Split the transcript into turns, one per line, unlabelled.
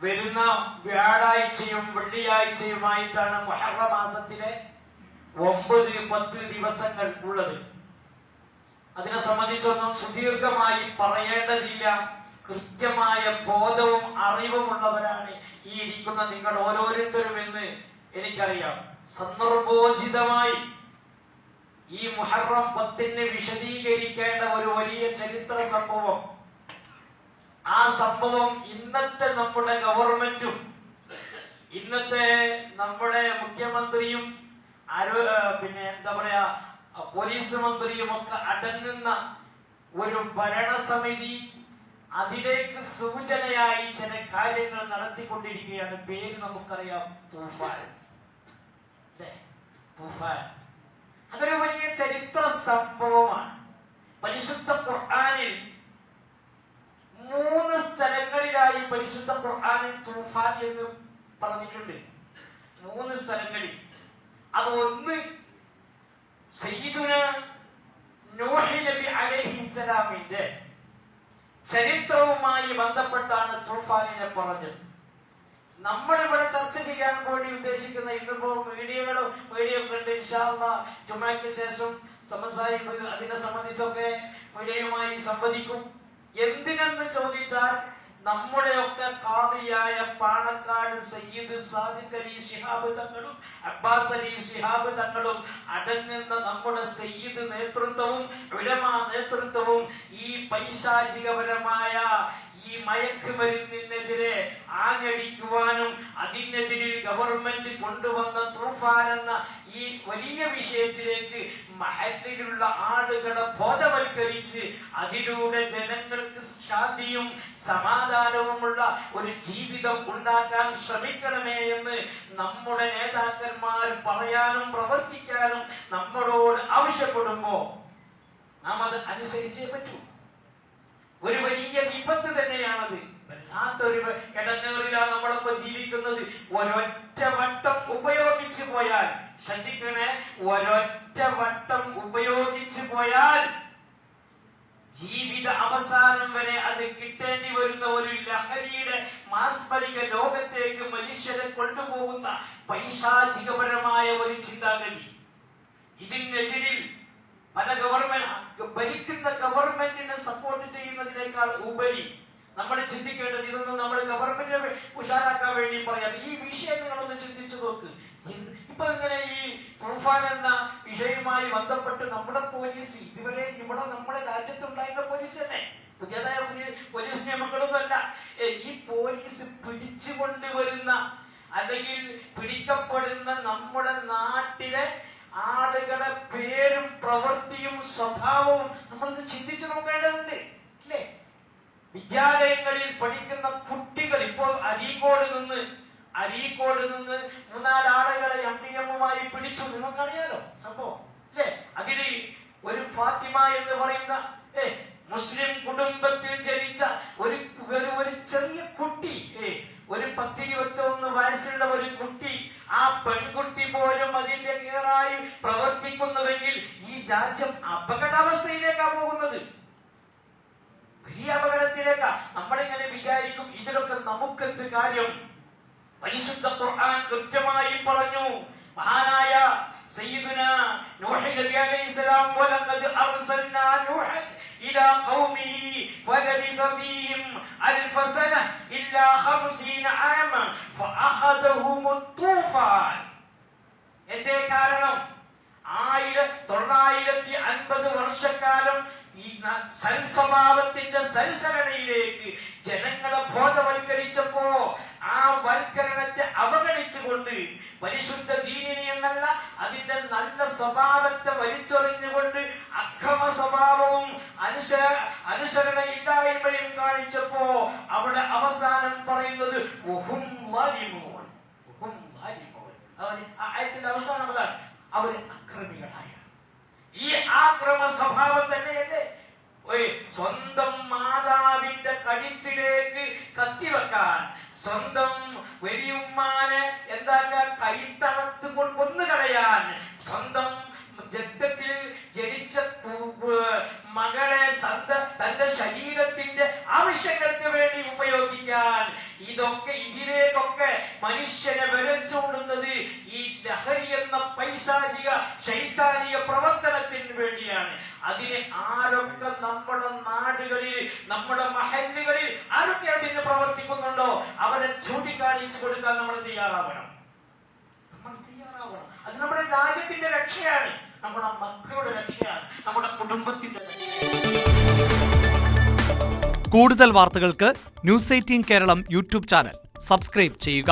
വരുന്ന വ്യാഴാഴ്ചയും വെള്ളിയാഴ്ചയുമായിട്ടാണ് മുഹറം മാസത്തിലെ 9-10 ദിവസങ്ങൾ ഉള്ളത്. അതിനെ സംബന്ധിച്ചൊന്നും സുദീർഘമായി പറയേണ്ടതില്ല. കൃത്യമായ ബോധവും അറിവുമുള്ളവരാണ് ഈ ഇരിക്കുന്ന നിങ്ങൾ ഓരോരുത്തരും എന്ന് എനിക്കറിയാം. സന്ദർഭോചിതമായി ഈ മുഹറം 10 വിശദീകരിക്കേണ്ട ഒരു വലിയ ചരിത്ര സംഭവം, ആ സംഭവം ഇന്നത്തെ നമ്മുടെ ഗവൺമെന്റും ഇന്നത്തെ നമ്മുടെ മുഖ്യമന്ത്രിയും പിന്നെ എന്താ പറയാ പോലീസ് മന്ത്രിയും ഒക്കെ അടങ്ങുന്ന ഒരു ഭരണസമിതി അതിലേക്ക് സൂചനയായി ചില കാര്യങ്ങൾ നടത്തിക്കൊണ്ടിരിക്കുകയാണ്. പേര് നമുക്കറിയാം, തൂഫാൻ. തൂഫാൻ അതൊരു വലിയ ചരിത്ര സംഭവമാണ്. പരിശുദ്ധ ഖുർആനിൽ 3 സ്ഥലങ്ങളിലായി പരിശുദ്ധ ഖുർആനിൽ തൂഫാൻ എന്ന് പറഞ്ഞിട്ടുണ്ട്. 3 സ്ഥലങ്ങളിൽ. അത് ഒന്ന് സയ്യിദുനാ നൂഹ് നബി അലൈഹിസ്സലാമിന്റെ ചരിത്രവുമായി ബന്ധപ്പെട്ടാണ് തൂഫാനിനെ പറഞ്ഞത്. നമ്മളിവിടെ ചർച്ച ചെയ്യാൻ വേണ്ടി ഉദ്ദേശിക്കുന്ന ഇന്നിപ്പോ മീഡിയയൊക്കെ ഉണ്ട്. ഇൻഷാ അല്ലാഹ് ജുമഅയ്ക്ക് ശേഷം സമസാഹിബ് അതിനെ സംബന്ധിച്ചൊക്കെ മീഡിയയുമായി സംവദിക്കും. എന്തിനെന്ന് ചോദിച്ചാൽ നമ്മുടെയൊക്കെ ഖാദിയായ പാണക്കാട് സയ്യിദ് സാദിഖ് അലി ശിഹാബ് തങ്ങളും അബ്ബാസ് അലി ശിഹാബ് തങ്ങളും അടങ്ങുന്ന നമ്മുടെ സയ്യിദ് നേതൃത്വവും ഉലമാ നേതൃത്വവും ഈ പൈശാചികപരമായ ഈ മയക്കുമരുന്നിനെതിരെ ആഞ്ഞടിക്കുവാനും അതിനെതിരെ ഗവൺമെന്റ് കൊണ്ടുവന്ന തൂഫാൻ എന്ന ഈ വലിയ വിഷയത്തിലേക്ക് മഹല്ലിലുള്ള ആളുകളെ ബോധവൽക്കരിച്ച് അതിലൂടെ ജനങ്ങൾക്ക് ശാന്തിയും സമാധാനവുമുള്ള ഒരു ജീവിതം ഉണ്ടാക്കാൻ ശ്രമിക്കണമേ എന്ന് നമ്മുടെ നേതാക്കന്മാർ പറയാനും പ്രവർത്തിക്കാനും നമ്മളോട് ആവശ്യപ്പെടുമ്പോ നാം അത് അനുസരിച്ചേ പറ്റൂ. ഒരു വലിയ വിപത്ത് തന്നെയാണത്. വല്ലാത്തൊരു ഇടങ്ങേറിലാണ് നമ്മളൊക്കെ ജീവിക്കുന്നത്. ഒരൊറ്റ വട്ടം ഉപയോഗിച്ചു പോയാൽ, ശ്രദ്ധിക്കണേ, ഒരൊറ്റ വട്ടം ഉപയോഗിച്ചു പോയാൽ ജീവിത അവസാനം വരെ അത് കിട്ടേണ്ടി വരുന്ന ഒരു ലഹരിയുടെ മാസ്മരിക ലോകത്തേക്ക് മനുഷ്യരെ കൊണ്ടുപോകുന്ന പൈശാചികപരമായ ഒരു ചിന്താഗതി. ഇതിനെതിരിൽ പല ഭരിക്കുന്ന ഗവൺമെന്റിനെ സപ്പോർട്ട് ചെയ്യുന്നതിനേക്കാൾ ഉപരി നമ്മൾ ചിന്തിക്കേണ്ടത്, ഇതൊന്നും നമ്മൾ ഗവൺമെന്റിനെ ഉഷാറാക്കാൻ വേണ്ടി പറയാം. ഈ വിഷയം നിങ്ങളൊന്ന് ചിന്തിച്ചു നോക്ക്. ഇപ്പൊ ഇങ്ങനെ ഈ തൂഫാൻ എന്ന വിഷയവുമായി ബന്ധപ്പെട്ട് നമ്മുടെ പോലീസ് ഇതുവരെ ഇവിടെ നമ്മുടെ രാജ്യത്തുണ്ടായിരുന്ന പോലീസ് തന്നെ, പുതിയതായ പോലീസ് നിയമങ്ങളൊന്നുമല്ല. ഈ പോലീസ് പിടിച്ചുകൊണ്ടുവരുന്ന അല്ലെങ്കിൽ പിടിക്കപ്പെടുന്ന നമ്മുടെ നാട്ടിലെ ആളുകളുടെ പേരും പ്രവൃത്തിയും സ്വഭാവവും നമ്മളത് ചിന്തിച്ചു നോക്കേണ്ടതുണ്ട്, അല്ലേ? വിദ്യാലയങ്ങളിൽ പഠിക്കുന്ന കുട്ടികൾ ഇപ്പോൾ അരീക്കോട് നിന്ന് 3-4 ആളുകളെ MDMമായി പിടിച്ചു. നിങ്ങൾക്കറിയാലോ സംഭവം, അല്ലേ? അതില് ഒരു ഫാത്തിമ എന്ന് പറയുന്ന മുസ്ലിം കുടുംബത്തിൽ ജനിച്ച ഒരു ചെറിയ കുട്ടി, ഒരു 10-21 വയസ്സുള്ള ഒരു കുട്ടി, ആ പെൺകുട്ടി പോലും അതിന്റെ കേറായി പ്രവർത്തിക്കുന്നുവെങ്കിൽ ഈ രാജ്യം അപകടാവസ്ഥയിലേക്കാണ് പോകുന്നത്, വലിയ അപകടത്തിലേക്കാ. നമ്മളിങ്ങനെ വിചാരിക്കും ഇതിലൊക്കെ നമുക്കെന്ത് കാര്യം? പരിശുദ്ധ ഖുർആൻ കൃത്യമായി പറഞ്ഞു. മഹാനായ സയ്യിദുനാ നൂഹ് നബി അലൈഹിസ്സലാം വലഖദ് അർസൽനാ നൂഹൻ ഇലാ ഖൗമിഹി ഫലബിഥ ഫീഹിം അൽഫ സന ഇല്ലാ 50 ആമ ഫഅഖദഹും തൂഫാൻ. എന്തേ കാരണം? 1950 വർഷക്കാലം ഈ സൽസ്വഭാവത്തിന്റെ സൽസരണയിലേക്ക് ജനങ്ങളെ ബോധവൽക്കരിച്ചപ്പോ ആ വൽക്കരണത്തെ അവഗണിച്ചുകൊണ്ട് പരിശുദ്ധ ദീനിനെ എന്നല്ല അതിന്റെ നല്ല സ്വഭാവത്തെ വലിച്ചെറിഞ്ഞുകൊണ്ട് അക്രമ സ്വഭാവവും അനുസരണയില്ലായ്മയും കാണിച്ചപ്പോ അവിടെ അവസാനം പറയുന്നത് ആയത്തിന്റെ അവസാനം അതാണ്, അവര് അക്രമികളായ. ഈ ആക്രമ സ്വഭാവം തന്നെയല്ലേ സ്വന്തം മാതാവിന്റെ കഴുത്തിലേക്ക് കത്തിവെക്കാൻ, സ്വന്തം വലിയുമ്മാനെ കൈത്തറത്ത് കൊന്നു കളയാൻ, സ്വന്തം രക്തത്തിൽ ജനിച്ച മകളെ തന്റെ ശരീരത്തിന്റെ ആവശ്യങ്ങൾക്ക് വേണ്ടി ഉപയോഗിക്കാൻ, ഇതൊക്കെ ഇതിൽ മനുഷ്യനെ വിരൽച്ചോടുന്നത് ഈ ലഹരി എന്ന പൈശാചിക ശൈതാനിക പ്രവർത്തനത്തിന് വേണ്ടിയാണ്. അതിനെ ആരൊക്കെ നമ്മുടെ നാടുകളിൽ, നമ്മുടെ മഹല്ലുകളിൽ ആരൊക്കെ അതിന് പ്രവർത്തിക്കുന്നുണ്ടോ അവരെ ചൂണ്ടിക്കാണിച്ചു കൊടുക്കാൻ നമ്മൾ തയ്യാറാവണം. അത് നമ്മുടെ രാജ്യത്തിന്റെ രക്ഷയാണ്, നമ്മുടെ മക്കളുടെ രക്ഷയാണ്, നമ്മുടെ കുടുംബത്തിന്റെ
കൂടുതൽ വാർത്തകൾക്ക് news 18 Keralam YouTube channel subscribe ചെയ്യുക.